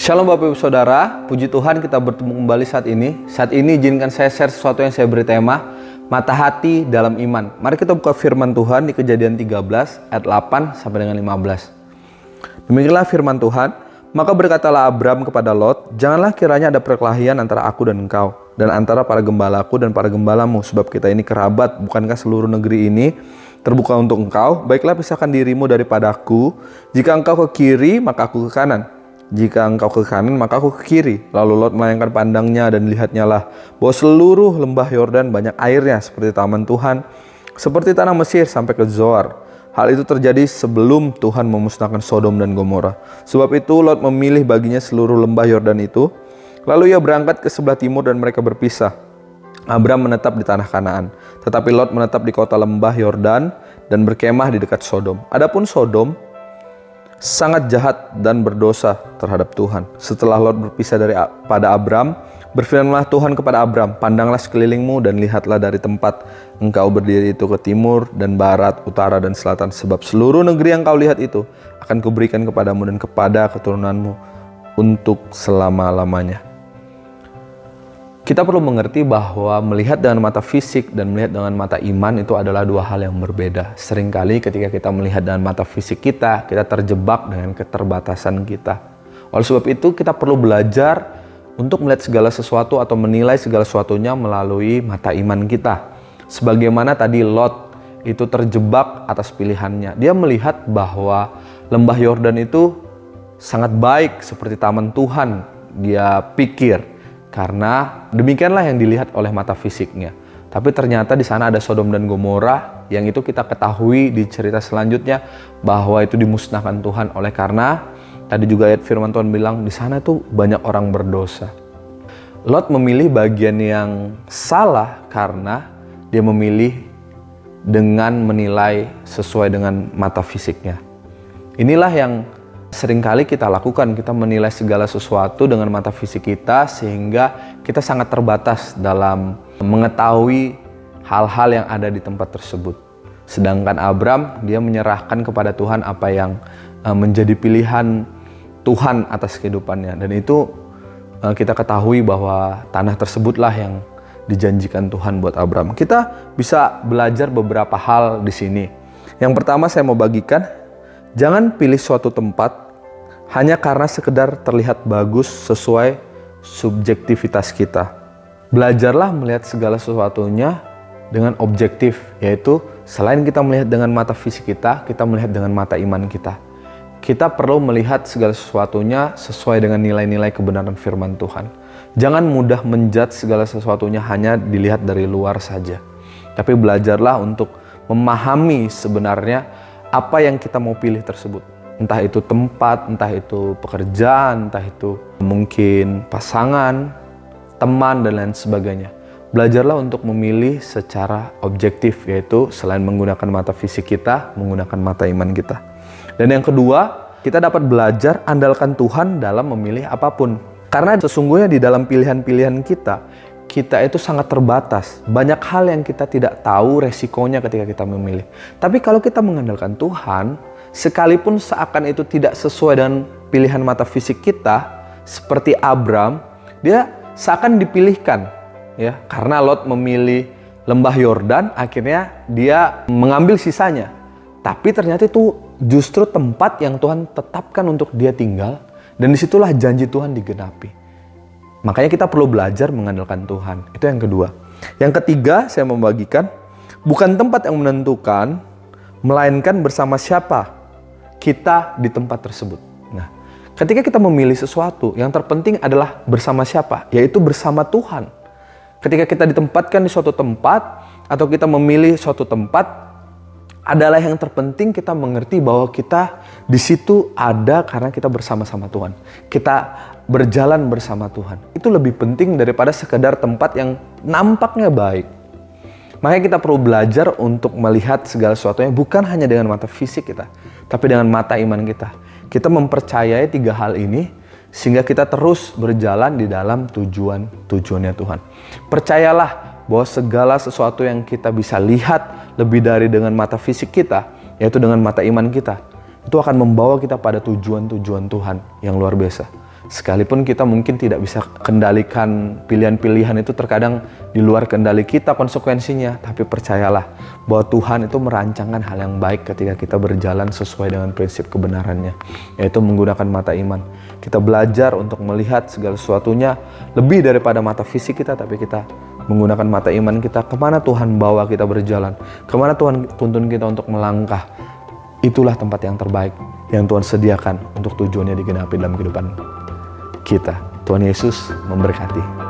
Shalom Bapak Ibu Saudara, puji Tuhan kita bertemu kembali saat ini. Saat ini izinkan saya share sesuatu yang saya beri tema Mata Hati dalam Iman. Mari kita buka firman Tuhan di Kejadian 13 ayat 8 sampai dengan 15. Demikianlah firman Tuhan, maka berkatalah Abram kepada Lot, janganlah kiranya ada perkelahian antara aku dan engkau, dan antara para gembalaku dan para gembalamu, sebab kita ini kerabat, bukankah seluruh negeri ini terbuka untuk engkau? Baiklah pisahkan dirimu daripadaku, jika engkau ke kiri maka aku ke kanan. Jika engkau ke kanan, maka aku ke kiri. Lalu Lot melayangkan pandangnya dan lihatnya lah bahwa seluruh lembah Yordan banyak airnya seperti taman Tuhan, seperti tanah Mesir sampai ke Zoar. Hal itu terjadi sebelum Tuhan memusnahkan Sodom dan Gomora. Sebab itu Lot memilih baginya seluruh lembah Yordan itu. Lalu ia berangkat ke sebelah timur dan mereka berpisah. Abram menetap di tanah Kanaan, tetapi Lot menetap di kota lembah Yordan dan berkemah di dekat Sodom. Adapun Sodom sangat jahat dan berdosa terhadap Tuhan. Setelah Lot berpisah pada Abram, berfirmanlah Tuhan kepada Abram, pandanglah sekelilingmu dan lihatlah dari tempat engkau berdiri itu ke timur dan barat, utara dan selatan, sebab seluruh negeri yang kau lihat itu akan kuberikan kepadamu dan kepada keturunanmu untuk selama-lamanya. Kita perlu mengerti bahwa melihat dengan mata fisik dan melihat dengan mata iman itu adalah dua hal yang berbeda. Seringkali ketika kita melihat dengan mata fisik kita terjebak dengan keterbatasan kita. Oleh sebab itu kita perlu belajar untuk melihat segala sesuatu atau menilai segala sesuatunya melalui mata iman kita. Sebagaimana tadi Lot itu terjebak atas pilihannya. Dia melihat bahwa lembah Yordan itu sangat baik seperti taman Tuhan. Dia pikir karena demikianlah yang dilihat oleh mata fisiknya. Tapi ternyata di sana ada Sodom dan Gomora yang itu kita ketahui di cerita selanjutnya bahwa itu dimusnahkan Tuhan oleh karena tadi juga ayat firman Tuhan bilang di sana itu banyak orang berdosa. Lot memilih bagian yang salah karena dia memilih dengan menilai sesuai dengan mata fisiknya. Inilah yang seringkali kita lakukan, kita menilai segala sesuatu dengan mata fisik kita sehingga kita sangat terbatas dalam mengetahui hal-hal yang ada di tempat tersebut. Sedangkan Abram, dia menyerahkan kepada Tuhan apa yang menjadi pilihan Tuhan atas kehidupannya. Dan itu kita ketahui bahwa tanah tersebutlah yang dijanjikan Tuhan buat Abram. Kita bisa belajar beberapa hal di sini. Yang pertama saya mau bagikan, jangan pilih suatu tempat hanya karena sekedar terlihat bagus sesuai subjektivitas kita. Belajarlah melihat segala sesuatunya dengan objektif, yaitu selain kita melihat dengan mata fisik kita melihat dengan mata iman kita. Kita perlu melihat segala sesuatunya sesuai dengan nilai-nilai kebenaran firman Tuhan. Jangan mudah menjudge segala sesuatunya hanya dilihat dari luar saja. Tapi belajarlah untuk memahami sebenarnya apa yang kita mau pilih tersebut. Entah itu tempat, entah itu pekerjaan, entah itu mungkin pasangan, teman, dan lain sebagainya. Belajarlah untuk memilih secara objektif, yaitu selain menggunakan mata fisik kita, menggunakan mata iman kita. Dan yang kedua, kita dapat belajar andalkan Tuhan dalam memilih apapun. Karena sesungguhnya di dalam pilihan-pilihan kita itu sangat terbatas. Banyak hal yang kita tidak tahu resikonya ketika kita memilih. Tapi kalau kita mengandalkan Tuhan, sekalipun seakan itu tidak sesuai dengan pilihan mata fisik kita, seperti Abram, dia seakan dipilihkan, ya, karena Lot memilih lembah Yordan, akhirnya dia mengambil sisanya. Tapi ternyata itu justru tempat yang Tuhan tetapkan untuk dia tinggal, dan disitulah janji Tuhan digenapi. Makanya kita perlu belajar mengandalkan Tuhan. Itu yang kedua. Yang ketiga, saya membagikan, bukan tempat yang menentukan, melainkan bersama siapa kita di tempat tersebut. Nah, ketika kita memilih sesuatu, yang terpenting adalah bersama siapa, yaitu bersama Tuhan. Ketika kita ditempatkan di suatu tempat, atau kita memilih suatu tempat, adalah yang terpenting kita mengerti bahwa kita di situ ada karena kita bersama-sama Tuhan. Kita berjalan bersama Tuhan. Itu lebih penting daripada sekedar tempat yang nampaknya baik. Makanya kita perlu belajar untuk melihat segala sesuatunya bukan hanya dengan mata fisik kita, tapi dengan mata iman kita. Kita mempercayai tiga hal ini sehingga kita terus berjalan di dalam tujuannya Tuhan. Percayalah bahwa segala sesuatu yang kita bisa lihat lebih dari dengan mata fisik kita, yaitu dengan mata iman kita, itu akan membawa kita pada tujuan-tujuan Tuhan yang luar biasa. Sekalipun kita mungkin tidak bisa kendalikan pilihan-pilihan itu, terkadang di luar kendali kita konsekuensinya, tapi percayalah bahwa Tuhan itu merancangkan hal yang baik ketika kita berjalan sesuai dengan prinsip kebenarannya, yaitu menggunakan mata iman. Kita belajar untuk melihat segala sesuatunya lebih daripada mata fisik kita, tapi kita menggunakan mata iman kita, kemana Tuhan bawa kita berjalan, kemana Tuhan tuntun kita untuk melangkah. Itulah tempat yang terbaik yang Tuhan sediakan untuk tujuannya digenapi dalam kehidupan kita. Tuhan Yesus memberkati.